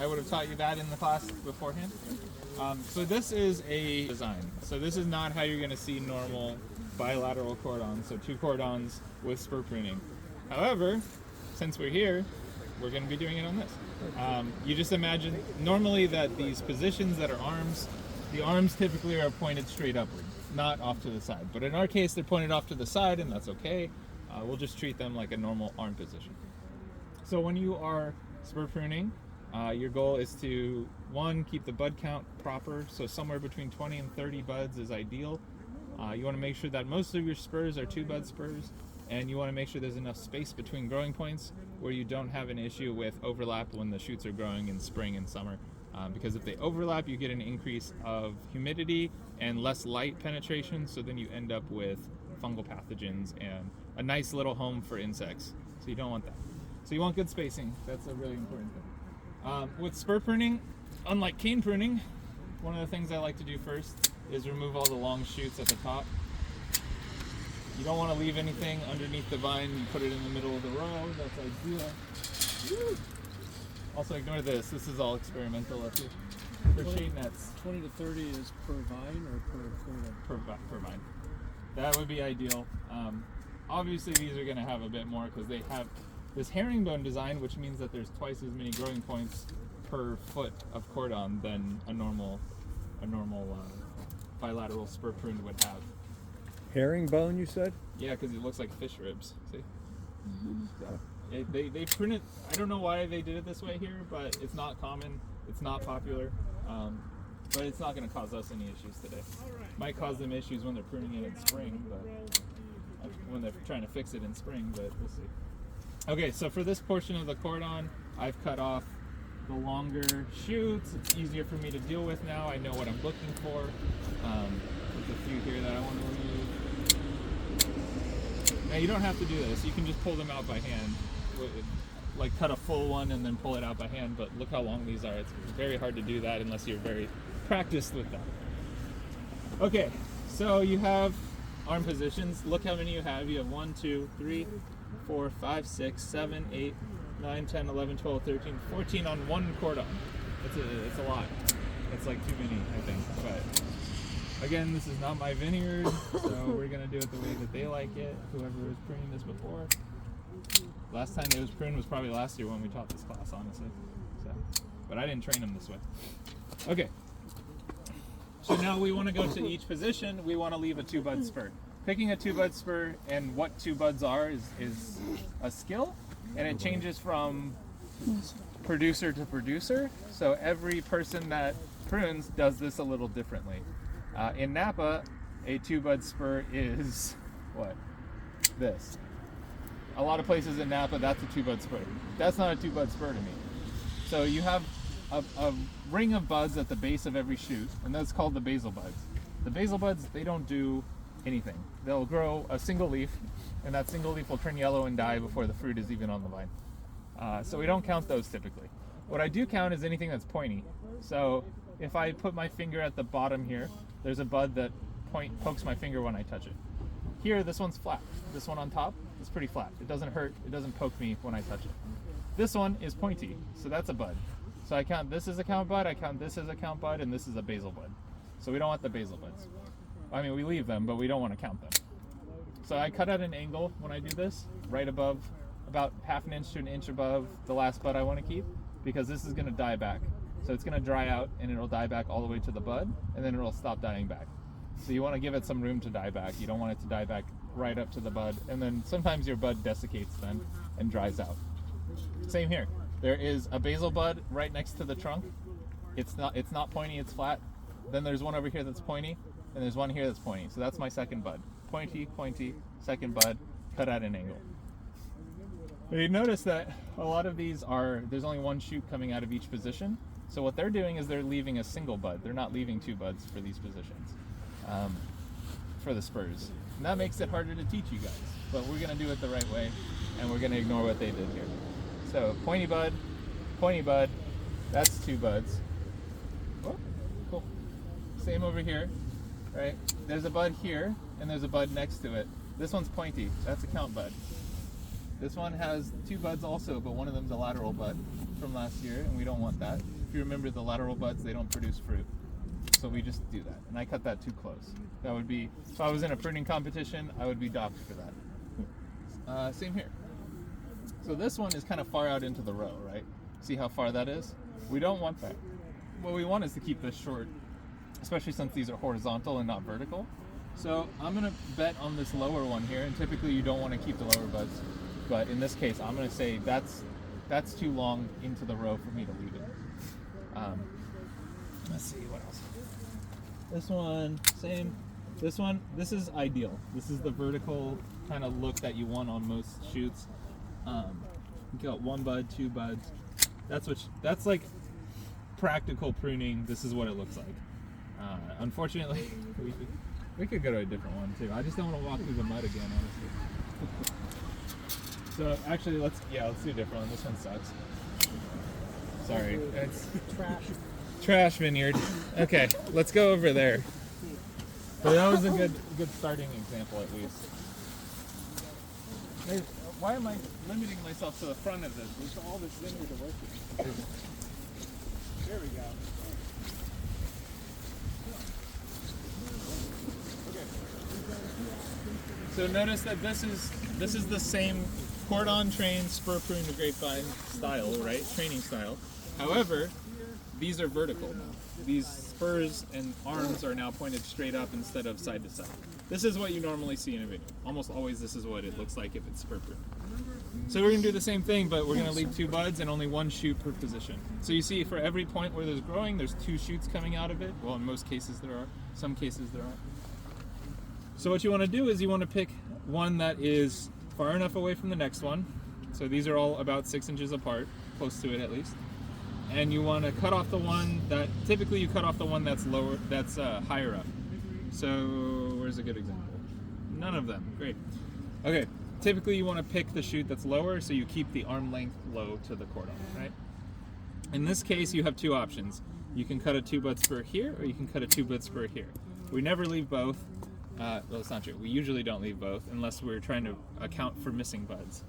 I would have taught you that in the class beforehand. So this is a design. So this is not how you're going to see normal bilateral cordons, so 2 cordons with spur pruning. However, since we're here, we're going to be doing it on this. You just imagine normally that these positions that are arms, the arms typically are pointed straight upward, not off to the side. But in our case, they're pointed off to the side, and that's okay. We'll just treat them like a normal arm position. So when you are spur pruning, your goal is to, 1, keep the bud count proper, so somewhere between 20 and 30 buds is ideal. You want to make sure that most of your spurs are 2 bud spurs, and you want to make sure there's enough space between growing points where you don't have an issue with overlap when the shoots are growing in spring and summer. Because if they overlap, you get an increase of humidity and less light penetration, so then you end up with fungal pathogens and a nice little home for insects. So you don't want that. So you want good spacing. That's a really important thing. With spur pruning, unlike cane pruning, one of the things I like to do first is remove all the long shoots at the top. You don't want to leave anything underneath the vine. You put it in the middle of the row. That's ideal. Woo! Also ignore this. This is all experimental up here. For shade nets. 20 to 30 is per vine or per cordon? Per vine. That would be ideal. Obviously these are going to have a bit more because they have this herringbone design, which means that there's twice as many growing points per foot of cordon than a normal bilateral spur pruned would have. Herringbone, you said? Yeah, because it looks like fish ribs. See? So they prune it. I don't know why they did it this way here, but it's not common. It's not popular. But it's not going to cause us any issues today. Might cause them issues when they're pruning it in spring, but when they're trying to fix it in spring, but we'll see. Okay, so for this portion of the cordon, I've cut off the longer shoots. It's easier for me to deal with now. I know what I'm looking for. There's a few here that I want to remove. Now you don't have to do this. You can just pull them out by hand. Like cut a full one and then pull it out by hand, but look how long these are. It's very hard to do that unless you're very practiced with that. Okay, so you have arm positions. Look how many you have. You have 1, 2, 3, 4, 5, 6, 7, 8, 9, 10, 11, 12, 13, 14 on one cordon. It's a lot. It's like too many, I think. But again, this is not my vineyard, so we're gonna do it the way that they like it. Whoever was pruning this before. Last time it was pruned was probably last year when we taught this class, honestly. So, but I didn't train them this way. Okay. So now we want to go to each position. We want to leave a 2-bud spur. Picking a 2-bud spur and what 2 buds are is a skill, and it changes from producer to producer. So every person that prunes does this a little differently. In Napa, a 2-bud spur is what? This. A lot of places in Napa, that's a 2-bud spur. That's not a 2-bud spur to me. So you have a ring of buds at the base of every shoot, and that's called the basal buds. The basal buds, they don't do anything. They'll grow a single leaf, and that single leaf will turn yellow and die before the fruit is even on the vine. So we don't count those typically. What I do count is anything that's pointy. So if I put my finger at the bottom here, there's a bud that pokes my finger when I touch it. Here, this one's flat. This one on top is pretty flat. It doesn't hurt. It doesn't poke me when I touch it. This one is pointy, so that's a bud. So I count this as a count bud, I count this as a count bud, and this is a basal bud. So we don't want the basal buds. I mean, we leave them, but we don't want to count them. So I cut at an angle when I do this, right above, about ½ an inch to an inch above the last bud I want to keep, because this is going to die back. So it's going to dry out, and it'll die back all the way to the bud, and then it'll stop dying back. So you want to give it some room to die back. You don't want it to die back right up to the bud, and then sometimes your bud desiccates then and dries out. Same here. There is a basal bud right next to the trunk. It's not pointy, it's flat. Then there's one over here that's pointy, and there's one here that's pointy. So that's my second bud. Pointy, pointy, second bud, cut at an angle. You notice that a lot of these there's only one shoot coming out of each position. So what they're doing is they're leaving a single bud. They're not leaving 2 buds for these positions, for the spurs. And that makes it harder to teach you guys. But we're going to do it the right way, and we're going to ignore what they did here. So pointy bud, that's 2 buds. Oh, cool. Same over here, right? There's a bud here, and there's a bud next to it. This one's pointy, that's a count bud. This one has 2 buds also, but one of them's a lateral bud. from last year, and we don't want that. If you remember, the lateral buds, they don't produce fruit. So we just do that. And I cut that too close. That would be, if I was in a pruning competition, I would be docked for that. Same here. So this one is kind of far out into the row, right? See how far that is? We don't want that. What we want is to keep this short, especially since these are horizontal and not vertical. So I'm gonna bet on this lower one here, and typically you don't want to keep the lower buds, but in this case, I'm gonna say that's too long into the row for me to leave it. Let's see, what else? This one, same. This is ideal. This is the vertical kind of look that you want on most shoots. You got 1 bud, 2 buds. That's like practical pruning. This is what it looks like. Unfortunately, we could go to a different one too. I just don't want to walk through the mud again, honestly. So actually, let's do a different one. This one sucks. Sorry, it's trash vineyard. Okay, let's go over there. But that was a good starting example, at least. Why am I limiting myself to the front of this? There's all this vineyard to work with. There we go. Okay. So notice that this is the same Cordon trained spur prune to grapevine style, right? Training style. However, these are vertical. These spurs and arms are now pointed straight up instead of side to side. This is what you normally see in a vineyard. Almost always this is what it looks like if it's spur prune. So we're going to do the same thing, but we're going to leave 2 buds and only 1 shoot per position. So you see for every point where there's growing, there's 2 shoots coming out of it. Well, in most cases there are. Some cases there aren't. So what you want to do is you want to pick one that is far enough away from the next one. So these are all about 6 inches apart, close to it at least. And you want to cut off the one that, typically you cut off the one that's lower, that's higher up. So where's a good example? None of them. Great. Okay. Typically you want to pick the shoot that's lower, so you keep the arm length low to the cordon, right? In this case, you have 2 options. You can cut a 2 bud spur here, or you can cut a 2 bud spur here. We never leave both. Well, it's not true. We usually don't leave both unless we're trying to account for missing buds.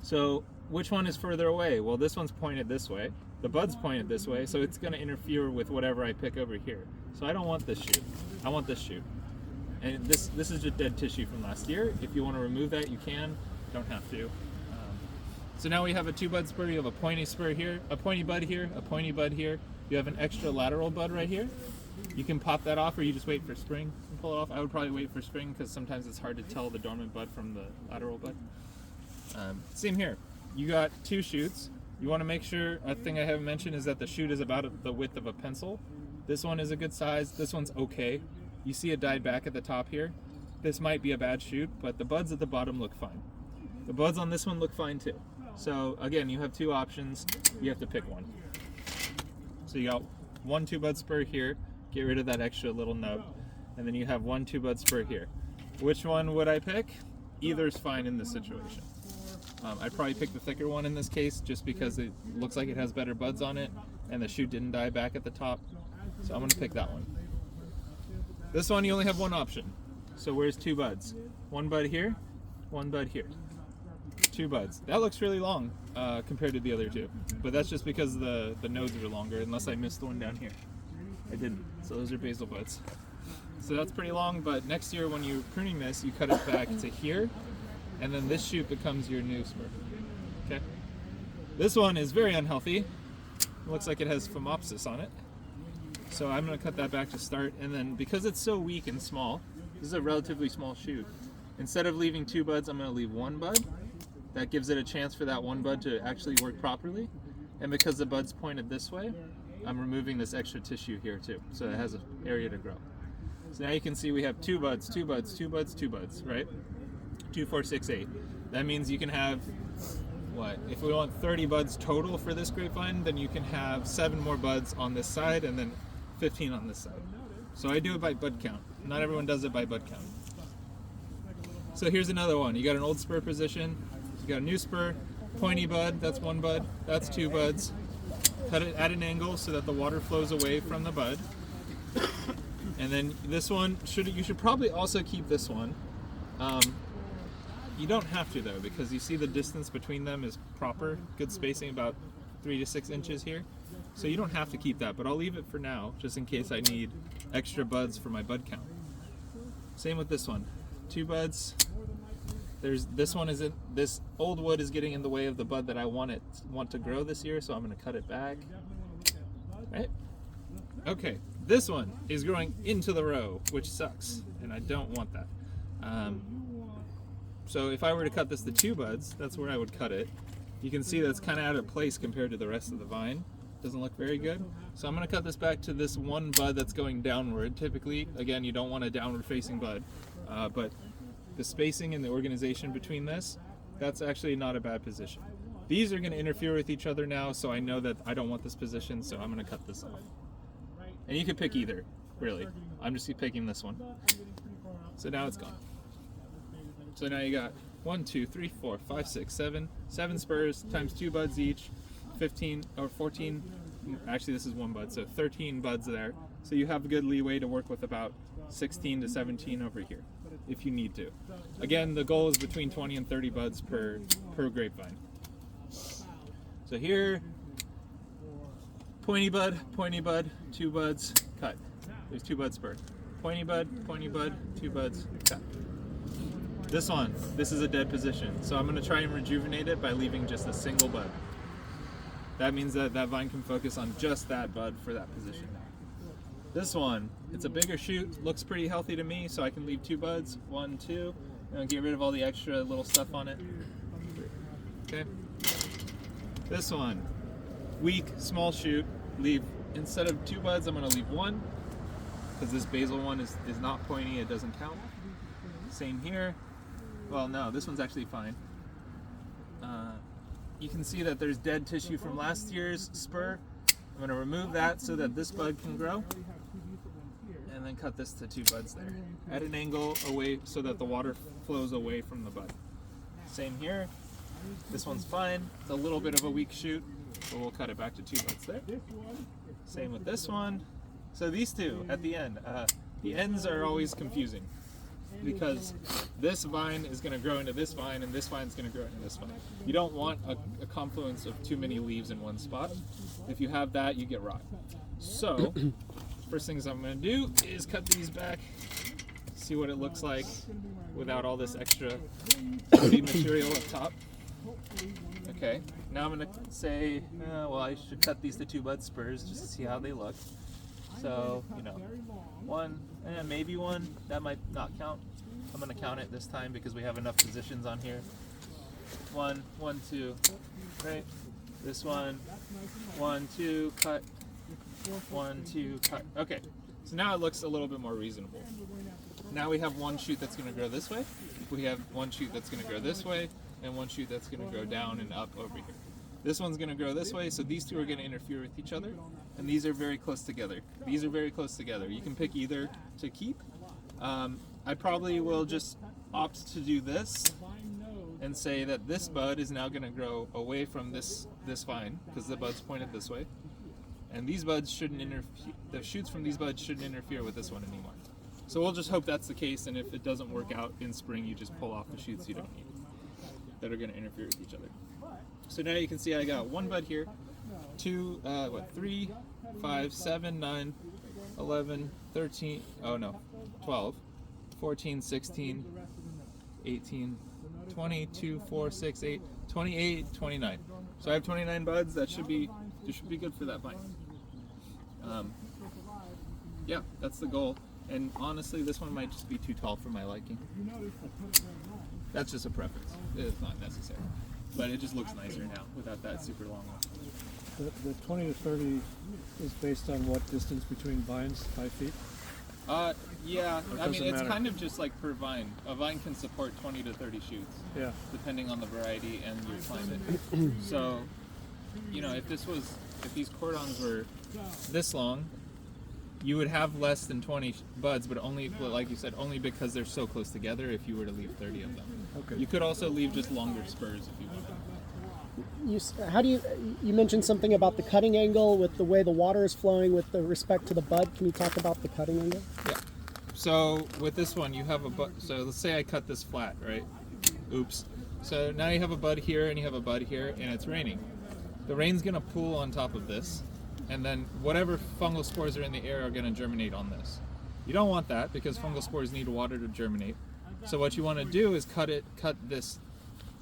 So which one is further away? Well, this one's pointed this way. The bud's pointed this way, so it's going to interfere with whatever I pick over here. So I don't want this shoot. I want this shoot. And this is just dead tissue from last year. If you want to remove that, you can. Don't have to. So now we have a 2 bud spur. You have a pointy spur here, a pointy bud here, a pointy bud here. You have an extra lateral bud right here. You can pop that off, or you just wait for spring and pull it off. I would probably wait for spring because sometimes it's hard to tell the dormant bud from the lateral bud. Same here. You got 2 shoots. You want to make sure, a thing I haven't mentioned is that the shoot is about the width of a pencil. This one is a good size. This one's okay. You see it died back at the top here. This might be a bad shoot, but the buds at the bottom look fine. The buds on this one look fine too. So again, you have 2 options. You have to pick one. So you got 1 2 bud spur here. Get rid of that extra little nub. And then you have 1 2 bud spur here. Which one would I pick? Either's fine in this situation. I'd probably pick the thicker one in this case just because it looks like it has better buds on it and the shoot didn't die back at the top. So I'm going to pick that one. This one you only have 1 option. So where's 2 buds? 1 bud here, 1 bud here. 2 buds. That looks really long compared to the other 2. But that's just because the nodes are longer, unless I missed one down here. I didn't. So those are basil buds. So that's pretty long, but next year when you're pruning this, you cut it back to here, and then this shoot becomes your new spur. Okay? This one is very unhealthy. It looks like it has phomopsis on it. So I'm going to cut that back to start, and then because it's so weak and small, this is a relatively small shoot. Instead of leaving 2 buds, I'm going to leave 1 bud. That gives it a chance for that 1 bud to actually work properly. And because the bud's pointed this way, I'm removing this extra tissue here too, so it has an area to grow. So now you can see we have 2 buds, 2 buds, 2 buds, 2 buds, right? 2, 4, 6, 8. That means you can have, what? If we want 30 buds total for this grapevine, then you can have 7 more buds on this side and then 15 on this side. So I do it by bud count. Not everyone does it by bud count. So here's another one. You got an old spur position, you got a new spur, pointy bud, that's 1 bud, that's 2 buds. Cut it at an angle so that the water flows away from the bud. And then this one, you should probably also keep this one. You don't have to though, because you see the distance between them is proper, good spacing, about 3 to 6 inches here. So you don't have to keep that, but I'll leave it for now, just in case I need extra buds for my bud count. Same with this one. 2 buds. This old wood is getting in the way of the bud that I want to grow this year, so I'm going to cut it back. Right? Okay, this one is growing into the row, which sucks, and I don't want that. So if I were to cut this to 2 buds, that's where I would cut it. You can see that's kind of out of place compared to the rest of the vine. Doesn't look very good. So I'm going to cut this back to this 1 bud that's going downward. Typically, again, you don't want a downward facing bud, but the spacing and the organization between this, that's actually not a bad position. These are going to interfere with each other now, so I know that I don't want this position, so I'm going to cut this off. And you could pick either, really. I'm just picking this one. So now it's gone. So now you got 1, 2, 3, 4, 5, 6, 7 spurs times 2 buds each, 15 or 14. Actually, this is 1 bud, so 13 buds there. So you have a good leeway to work with about 16 to 17 over here, if you need to. Again, the goal is between 20 and 30 buds per grapevine. So here, pointy bud, 2 buds, cut. There's 2 buds spur. Pointy bud, 2 buds, cut. This is a dead position, so I'm going to try and rejuvenate it by leaving just a single bud. That means that that vine can focus on just that bud for that position. This one, it's a bigger shoot, looks pretty healthy to me, so I can leave 2 buds, 1, 2, and get rid of all the extra little stuff on it. Okay. This one, weak, small shoot, instead of 2 buds, I'm going to leave 1, because this basil one is not pointy, it doesn't count. Same here. Well, no, this one's actually fine. You can see that there's dead tissue from last year's spur. I'm going to remove that so that this bud can grow. And then cut this to 2 buds there. At an angle away so that the water flows away from the bud. Same here. This one's fine. It's a little bit of a weak shoot, but we'll cut it back to 2 buds there. Same with this one. So these two at the end. The ends are always confusing, because this vine is going to grow into this vine and this vine is going to grow into this vine. You don't want a confluence of too many leaves in one spot. If you have that, you get rot. So, first things I'm going to do is cut these back, see what it looks like without all this extra woody material up top. Okay, now I'm going to say, well, I should cut these to 2 bud spurs just to see how they look. So, 1, maybe 1, that might not count. I'm going to count it this time because we have enough positions on here. 1, 1, 2, right? This one, 1, 2, cut. 1, 2, cut. Okay, so now it looks a little bit more reasonable. Now we have 1 shoot that's going to grow this way. We have 1 shoot that's going to grow this way, and 1 shoot that's going to grow down and up over here. This one's going to grow this way, so these 2 are going to interfere with each other, and these are very close together. These are very close together. You can pick either to keep. I probably will just opt to do this and say that this bud is now going to grow away from this vine because the bud's pointed this way, and these buds shouldn't interfere. The shoots from these buds shouldn't interfere with this one anymore. So we'll just hope that's the case, and if it doesn't work out in spring, you just pull off the shoots you don't need that are going to interfere with each other. So now you can see I got 1 bud here, 2, 3, 5, 7, 9, 11, 13, 12, 14, 16, 18, 20, 2, 4, 6, 8, 28, 29. So I have 29 buds. That should be good for that vine. Yeah, that's the goal. And honestly, this one might just be too tall for my liking. That's just a preference. It's not necessary. But it just looks nicer now without that super long one. The 20 to 30 is based on what distance between vines? 5 feet? Yeah. I mean, it's matter? kind of just like per vine. A vine can support 20 to 30 shoots. Yeah. Depending on the variety and your climate. So, if these cordons were this long, you would have less than 20 buds, but only, like you said, only because they're so close together if you were to leave 30 of them. Okay. You could also leave just longer spurs if you wanted. You mentioned something about the cutting angle with the way the water is flowing with the respect to the bud. Can you talk about the cutting angle? Yeah. So with this one, you have a bud. So let's say I cut this flat, right? Oops. So now you have a bud here and you have a bud here, and it's raining. the rain's gonna pool on top of this, and then whatever fungal spores are in the air are gonna germinate on this. You don't want that because fungal spores need water to germinate. So what you want to do is cut this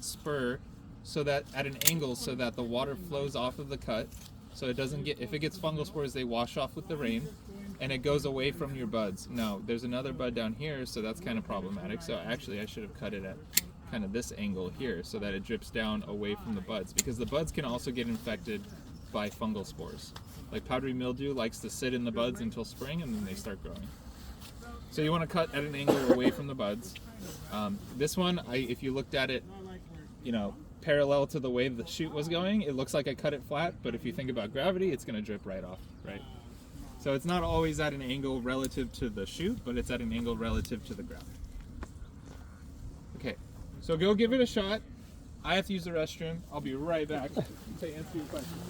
spur so that at an angle so that the water flows off of the cut, so it doesn't get, if it gets fungal spores, they wash off with the rain and it goes away from your buds. Now there's another bud down here, so that's kind of problematic. So actually I should have cut it at kind of this angle here so that it drips down away from the buds, because the buds can also get infected by fungal spores. Like powdery mildew likes to sit in the buds until spring and then they start growing. So you want to cut at an angle away from the buds. This one, if you looked at it, you know, parallel to the way the shoot was going, it looks like I cut it flat, but if you think about gravity, it's going to drip right off, right? So it's not always at an angle relative to the shoot, but it's at an angle relative to the ground. Okay, so go give it a shot. I have to use the restroom. I'll be right back to answer your questions.